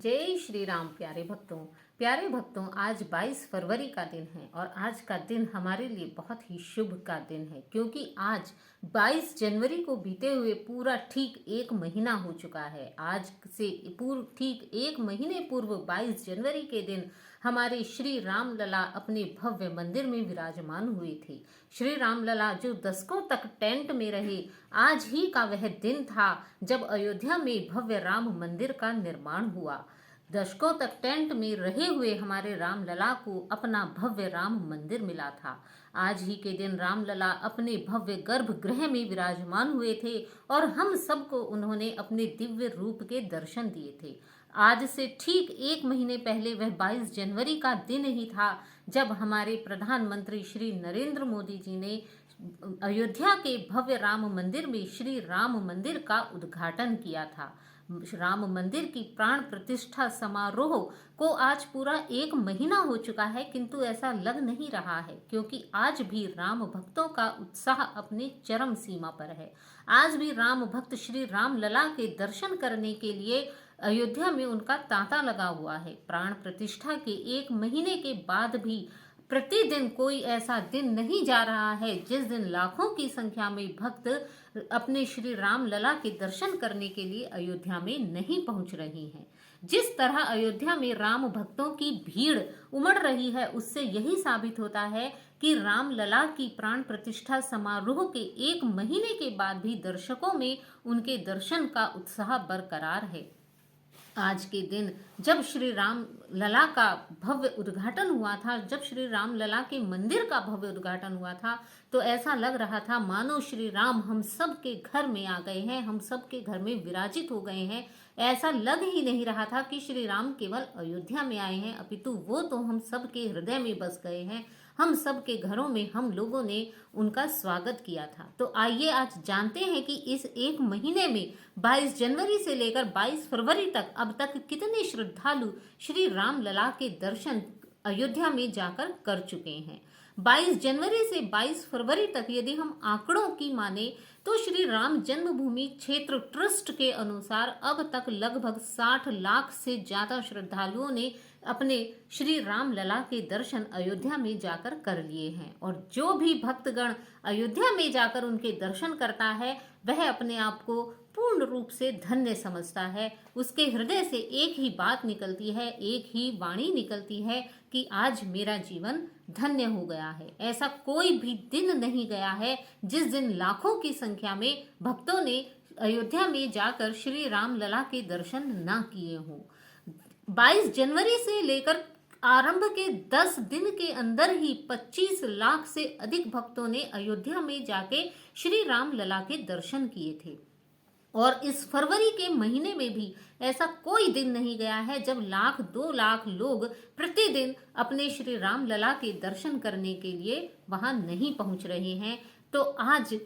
जय श्री राम। प्यारे भक्तों, आज 22 फरवरी का दिन है और आज का दिन हमारे लिए बहुत ही शुभ का दिन है, क्योंकि आज 22 जनवरी को बीते हुए पूरा ठीक एक महीना हो चुका है। आज से ठीक एक महीने पूर्व 22 जनवरी के दिन हमारे श्री राम लला अपने भव्य मंदिर में विराजमान हुए थे। श्री राम लला जो दशकों तक टेंट में रहे, आज ही का वह दिन था जब अयोध्या में भव्य राम मंदिर का निर्माण हुआ। दशकों तक टेंट में रहे हुए हमारे राम लला को अपना भव्य राम मंदिर मिला था। आज ही के दिन राम लला अपने भव्य गर्भगृह में विराजमान हुए थे और हम सबको उन्होंने अपने दिव्य रूप के दर्शन दिए थे। आज से ठीक एक महीने पहले वह 22 जनवरी का दिन ही था जब हमारे प्रधानमंत्री श्री नरेंद्र मोदी जी ने अयोध्या के भव्य राम मंदिर में श्री राम मंदिर का उद्घाटन किया था। राम मंदिर की प्राण प्रतिष्ठा समारोह को आज पूरा एक महीना हो चुका है, किंतु ऐसा लग नहीं रहा है, क्योंकि आज भी राम भक्तों का उत्साह अपने चरम सीमा पर है। आज भी राम भक्त श्री राम लला के दर्शन करने के लिए अयोध्या में उनका तांता लगा हुआ है। प्राण प्रतिष्ठा के एक महीने के बाद भी प्रतिदिन कोई ऐसा दिन नहीं जा रहा है जिस दिन लाखों की संख्या में भक्त अपने श्री राम लला के दर्शन करने के लिए अयोध्या में नहीं पहुंच रहे हैं। जिस तरह अयोध्या में राम भक्तों की भीड़ उमड़ रही है, उससे यही साबित होता है कि राम लला की प्राण प्रतिष्ठा समारोह के एक महीने के बाद भी दर्शकों में उनके दर्शन का उत्साह बरकरार है। आज के दिन जब श्री राम लला का भव्य उद्घाटन हुआ था, जब श्री राम लला के मंदिर का भव्य उद्घाटन हुआ था, तो ऐसा लग रहा था मानो श्री राम हम सब के घर में आ गए हैं, हम सब के घर में विराजित हो गए हैं। ऐसा लग ही नहीं रहा था कि श्री राम केवल अयोध्या में आए हैं, अपितु वो तो हम सब के हृदय में बस गए हैं। हम सब के घरों में हम लोगों ने उनका स्वागत किया था। तो आइए आज जानते हैं कि इस एक महीने में 22 जनवरी से लेकर 22 फरवरी तक अब तक कितने श्रद्धालु श्री राम लला के दर्शन अयोध्या में जाकर कर चुके हैं। 22 जनवरी से 22 फरवरी तक यदि हम आंकड़ों की माने तो श्री राम जन्मभूमि क्षेत्र ट्रस्ट के अनुसार अब तक लगभग 60 लाख से ज्यादा श्रद्धालुओं ने अपने श्री राम लला के दर्शन अयोध्या में जाकर कर लिए हैं। और जो भी भक्तगण अयोध्या में जाकर उनके दर्शन करता है, वह अपने आप को पूर्ण रूप से धन्य समझता है। उसके हृदय से एक ही बात निकलती है, एक ही वाणी निकलती है कि आज मेरा जीवन धन्य हो गया है। ऐसा कोई भी दिन नहीं गया है जिस दिन लाखों की संख्या में भक्तों ने अयोध्या में जाकर श्री राम लला के दर्शन ना किए हों। 22 जनवरी से लेकर आरंभ के 10 दिन के अंदर ही 25 लाख से अधिक भक्तों ने अयोध्या में जाके श्री राम लला के दर्शन किए थे। और इस फरवरी के महीने में भी ऐसा कोई दिन नहीं गया है जब 1-2 लाख लोग प्रतिदिन अपने श्री राम लला के दर्शन करने के लिए वहां नहीं पहुंच रहे हैं। तो आज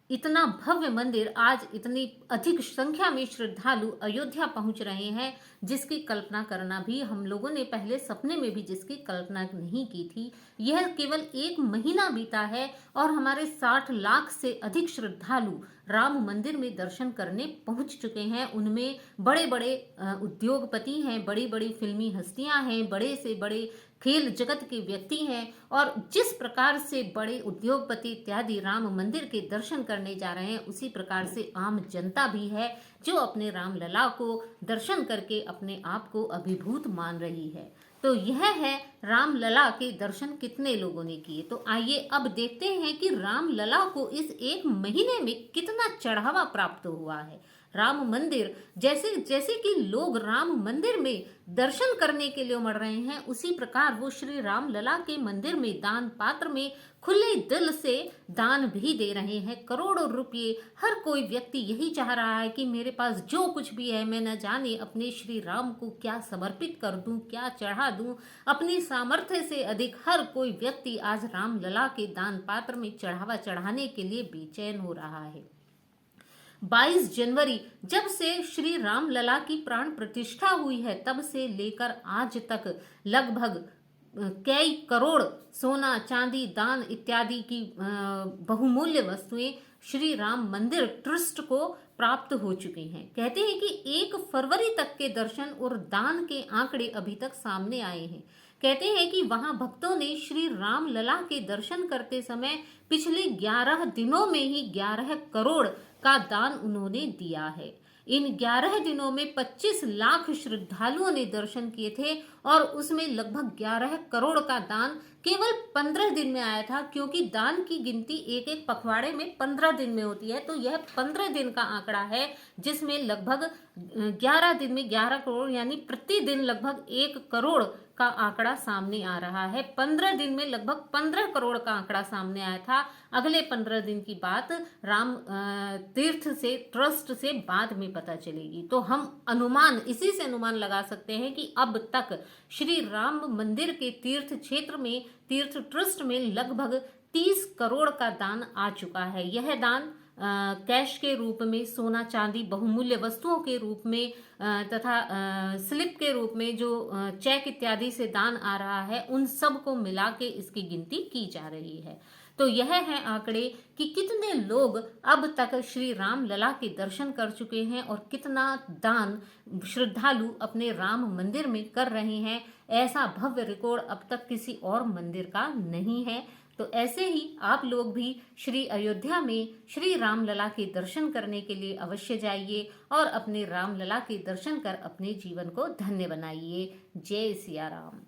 इतना भव्य मंदिर, आज इतनी अधिक संख्या में श्रद्धालु अयोध्या पहुंच रहे हैं, जिसकी कल्पना करना भी हम लोगों ने पहले सपने में भी जिसकी कल्पना नहीं की थी। यह केवल एक महीना बीता है और हमारे 60 लाख से अधिक श्रद्धालु राम मंदिर में दर्शन करने पहुंच चुके हैं। उनमें बड़े बड़े उद्योगपति हैं, बड़ी बड़ी फिल्मी हस्तियां हैं, बड़े से बड़े खेल जगत के व्यक्ति हैं। और जिस प्रकार से बड़े उद्योगपति इत्यादि राम मंदिर के दर्शन करने जा रहे हैं, उसी प्रकार से आम जनता भी है जो अपने राम लला को दर्शन करके अपने आप को अभिभूत मान रही है। तो यह है राम लला के दर्शन कितने लोगों ने किए। तो आइए अब देखते हैं कि राम लला को इस एक महीने में कितना चढ़ावा प्राप्त हुआ है। राम मंदिर, जैसे जैसे कि लोग राम मंदिर में दर्शन करने के लिए उमड़ रहे हैं, उसी प्रकार वो श्री राम लला के मंदिर में दान पात्र में खुले दिल से दान भी दे रहे हैं। करोड़ों रुपये हर कोई व्यक्ति यही चाह रहा है कि मेरे पास जो कुछ भी है, मैं न जाने अपने श्री राम को क्या समर्पित कर दूं, क्या चढ़ा दूं। अपनी सामर्थ्य से अधिक हर कोई व्यक्ति आज राम लला के दान पात्र में चढ़ावा चढ़ाने के लिए बेचैन हो रहा है। 22 जनवरी जब से श्री राम लला की प्राण प्रतिष्ठा हुई है, तब से लेकर आज तक लगभग कई करोड़ सोना चांदी दान इत्यादि की बहुमूल्य वस्तुएं श्री राम मंदिर ट्रस्ट को प्राप्त हो चुके हैं। कहते हैं कि 1 फरवरी तक के दर्शन और दान के आंकड़े अभी तक सामने आए हैं। कहते हैं कि वहां भक्तों ने श्री राम लला के दर्शन करते समय पिछले 11 दिनों में ही 11 करोड़ का दान उन्होंने दिया है। इन 11 दिनों में 25 लाख श्रद्धालुओं ने दर्शन किए थे और उसमें लगभग 11 करोड़ का दान केवल 15 दिन में आया था, क्योंकि दान की गिनती एक एक पखवाड़े में 15 दिन में होती है। तो यह 15 दिन का आंकड़ा है, जिसमें लगभग 11 दिन में 11 करोड़ यानी प्रतिदिन लगभग 1 करोड़ का आंकड़ा सामने आ रहा है। 15 दिन में लगभग 15 करोड़ का आंकड़ा सामने आया था। अगले 15 दिन की बात राम तीर्थ से ट्रस्ट से बाद में पता चलेगी। तो हम इसी से अनुमान लगा सकते हैं कि अब तक श्री राम मंदिर के तीर्थ क्षेत्र में तीर्थ ट्रस्ट में लगभग 30 करोड़ का दान आ चुका है। यह दान कैश के रूप में, सोना चांदी बहुमूल्य वस्तुओं के रूप में तथा स्लिप के रूप में जो चेक इत्यादि से दान आ रहा है, उन सब को मिला के इसकी गिनती की जा रही है। तो यह है आंकड़े कि कितने लोग अब तक श्री राम लला के दर्शन कर चुके हैं और कितना दान श्रद्धालु अपने राम मंदिर में कर रहे हैं। ऐसा भव्य रिकॉर्ड अब तक किसी और मंदिर का नहीं है। तो ऐसे ही आप लोग भी श्री अयोध्या में श्री राम लला के दर्शन करने के लिए अवश्य जाइए और अपने राम लला के दर्शन कर अपने जीवन को धन्य बनाइए। जय सिया राम।